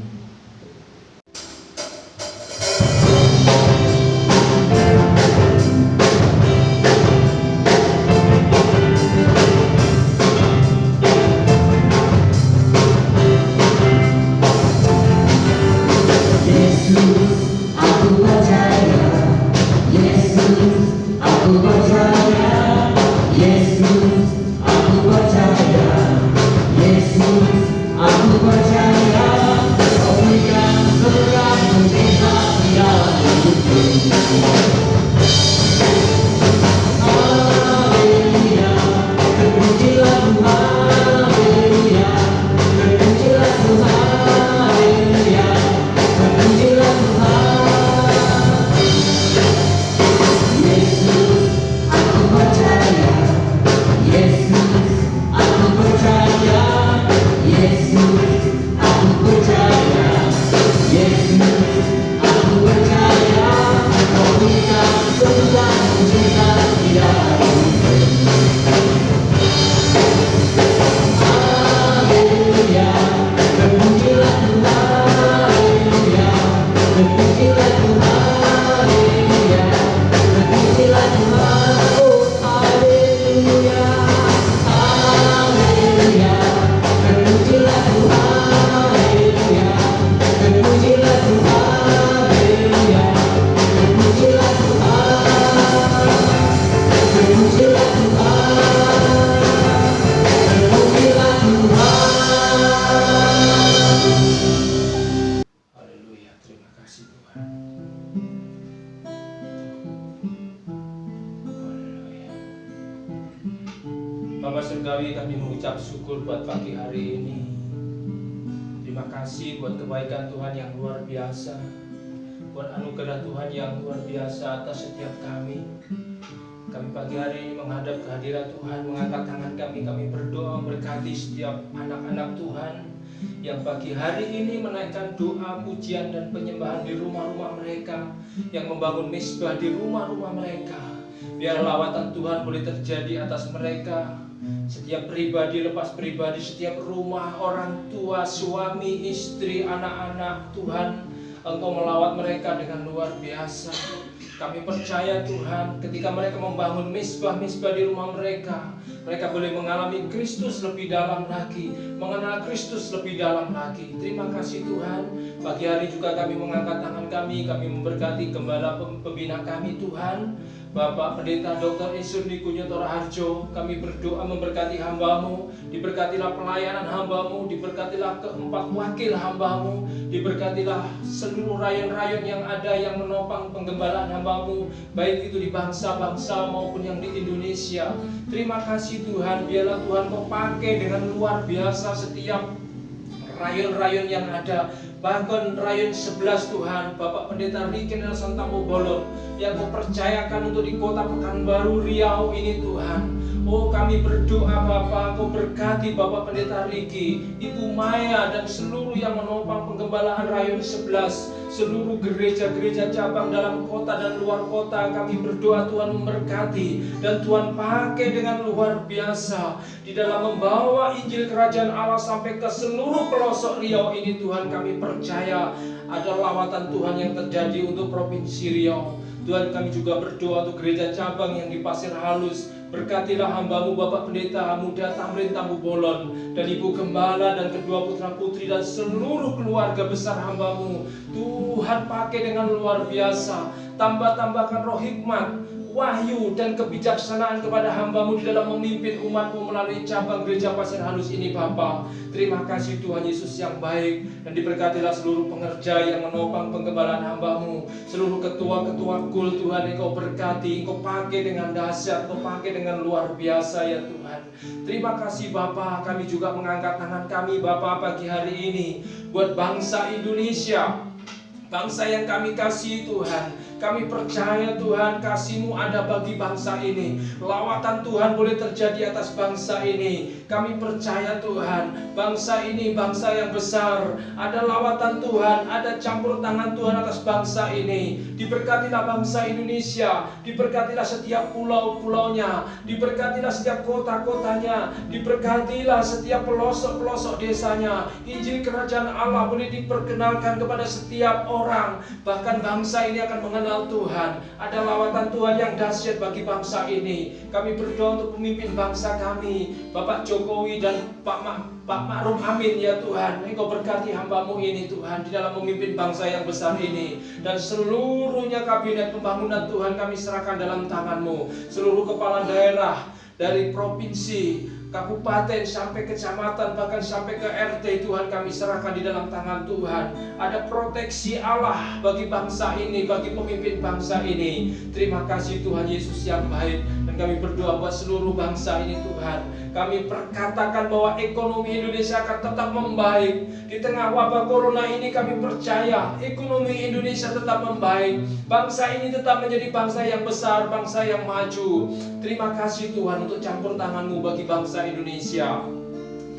Aku percaya surgawi, kami mengucap syukur buat pagi hari ini. Terima kasih buat kebaikan Tuhan yang luar biasa, buat anugerah Tuhan yang luar biasa atas setiap kami. Kami pagi hari ini menghadap kehadiran Tuhan, mengangkat tangan kami berdoa memberkati setiap anak-anak Tuhan yang pagi hari ini menaikkan doa, pujian dan penyembahan di rumah-rumah mereka, yang membangun misbah di rumah-rumah mereka. Biar lawatan Tuhan boleh terjadi atas mereka, setiap pribadi lepas pribadi, setiap rumah, orang tua, suami, istri, anak-anak. Tuhan, Engkau melawat mereka dengan luar biasa. Kami percaya Tuhan, ketika mereka membangun misbah-misbah di rumah mereka, mereka boleh mengalami Kristus lebih dalam lagi, mengenal Kristus lebih dalam lagi. Terima kasih Tuhan. Pagi hari juga kami mengangkat tangan kami memberkati gembala pembina kami Tuhan, Bapak Pendeta Dr. Insun Kunyoto Raharjo. Kami berdoa memberkati hamba-Mu, diberkatilah pelayanan hamba-Mu, diberkatilah keempat wakil hamba-Mu, diberkatilah seluruh rayon-rayon yang ada yang menopang penggembalaan hamba-Mu, baik itu di bangsa-bangsa maupun yang di Indonesia. Terima kasih Tuhan, biarlah Tuhan Kau pakai dengan luar biasa setiap rayon-rayon yang ada. Bahkan rayon 11 Tuhan, Bapak Pendeta Riki Nelson Tambo Bolon, yang Kau percayakan untuk di kota Pekanbaru Riau ini Tuhan. Oh, kami berdoa Bapak, Kau berkati Bapak Pendeta Riki, Ibu Maya dan seluruh yang menopang penggembalaan rayon 11, seluruh gereja-gereja cabang dalam kota dan luar kota. Kami berdoa Tuhan memberkati dan Tuhan pakai dengan luar biasa di dalam membawa Injil Kerajaan Allah sampai ke seluruh pelosok Riau ini Tuhan. Kami percaya ada lawatan Tuhan yang terjadi untuk Provinsi Riau. Tuhan, kami juga berdoa untuk gereja cabang yang di Pasir Halus. Berkatilah hamba-Mu Bapak Pendeta Muda Tamrin Tambu Bolon dan Ibu Gembala dan kedua putra putri dan seluruh keluarga besar hamba-Mu. Tuhan pakai dengan luar biasa. Tambahkan roh hikmat, wahyu dan kebijaksanaan kepada hamba-Mu di dalam memimpin umat-Mu melalui cabang gereja Pasir Halus ini Bapa. Terima kasih Tuhan Yesus yang baik, dan diberkatilah seluruh pengerja yang menopang penggembalaan hamba-Mu, seluruh ketua-ketua kul Tuhan. Engkau berkati, Engkau pakai dengan dahsyat, Engkau pakai dengan luar biasa ya Tuhan. Terima kasih Bapa. Kami juga mengangkat tangan kami Bapa pagi hari ini buat bangsa Indonesia, bangsa yang kami kasih Tuhan. Kami percaya Tuhan, kasih-Mu ada bagi bangsa ini. Lawatan Tuhan boleh terjadi atas bangsa ini. Kami percaya Tuhan, bangsa ini bangsa yang besar. Ada lawatan Tuhan, ada campur tangan Tuhan atas bangsa ini. Diberkatilah bangsa Indonesia, diberkatilah setiap pulau-pulaunya, diberkatilah setiap kota-kotanya, diberkatilah setiap pelosok-pelosok desanya. Injil Kerajaan Allah boleh diperkenalkan kepada setiap orang. Bahkan bangsa ini akan mengenal Tuhan. Ada lawatan Tuhan yang dahsyat bagi bangsa ini. Kami berdoa untuk pemimpin bangsa kami, Bapak Jokowi dan Pak Ma'ruf Amin ya Tuhan. Engkau berkati hamba-Mu ini Tuhan di dalam memimpin bangsa yang besar ini. Dan seluruhnya kabinet pembangunan Tuhan kami serahkan dalam tangan-Mu. Seluruh kepala daerah dari provinsi, kabupaten sampai kecamatan, bahkan sampai ke RT Tuhan kami serahkan di dalam tangan Tuhan. Ada proteksi Allah bagi bangsa ini, bagi pemimpin bangsa ini. Terima kasih Tuhan Yesus yang baik. Dan kami berdoa buat seluruh bangsa ini Tuhan. Kami perkatakan bahwa ekonomi Indonesia akan tetap membaik. Di tengah wabah corona ini kami percaya ekonomi Indonesia tetap membaik. Bangsa ini tetap menjadi bangsa yang besar, bangsa yang maju. Terima kasih Tuhan untuk campur tangan-Mu bagi bangsa Indonesia.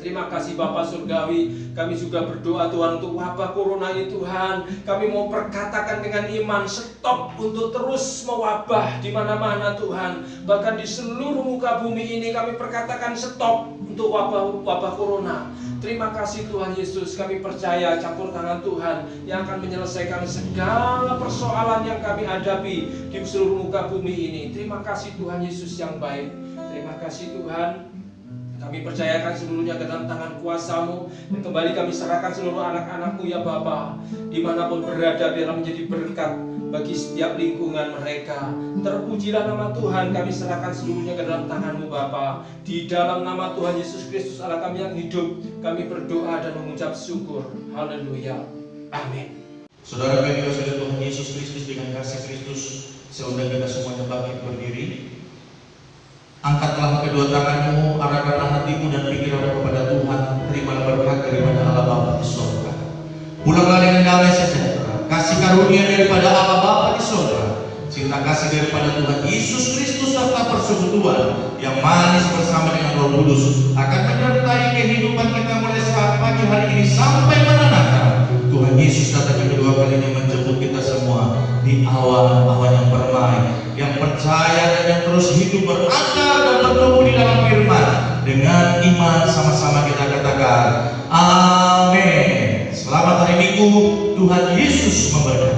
Terima kasih Bapa Surgawi. Kami juga berdoa Tuhan untuk wabah corona ini Tuhan. Kami mau perkatakan dengan iman, stop untuk terus mewabah di mana-mana Tuhan. Bahkan di seluruh muka bumi ini kami perkatakan stop untuk wabah corona. Terima kasih Tuhan Yesus. Kami percaya campur tangan Tuhan yang akan menyelesaikan segala persoalan yang kami hadapi di seluruh muka bumi ini. Terima kasih Tuhan Yesus yang baik. Terima kasih Tuhan. Kami percayakan seluruhnya ke dalam tangan kuasa-Mu, dan kembali kami serahkan seluruh anak-anak-Mu ya Bapa. Dimanapun berada biarlah menjadi berkat bagi setiap lingkungan mereka. Terpujilah nama Tuhan. Kami serahkan seluruhnya ke dalam tangan-Mu Bapa. Di dalam nama Tuhan Yesus Kristus Allah kami yang hidup, kami berdoa dan mengucap syukur. Haleluya. Amin. Saudara kami saudara Tuhan Yesus Kristus, dengan kasih Kristus, saya undang kita semuanya bangkit berdiri. Angkatlah kedua tanganmu, arahkanlah hatimu dan pikiranmu kepada Tuhan. Terimalah berkat daripada Allah Bapa di surga. Pulanglah dengan damai sejahtera, kasih karunia daripada Allah Bapa di surga, cinta kasih daripada Tuhan Yesus Kristus serta persekutuan yang manis bersama dengan Roh Kudus akan menyertai kehidupan kita mulai saat pagi hari ini sampai Maranatha. Tuhan Yesus datang yang kedua kalinya menjemput kita semua di awan-awan yang permai, yang percaya dan yang terus hidup berakar dan bertumbuh di dalam firman. Dengan iman sama-sama kita katakan amin. Selamat hari Minggu, Tuhan Yesus memberkati.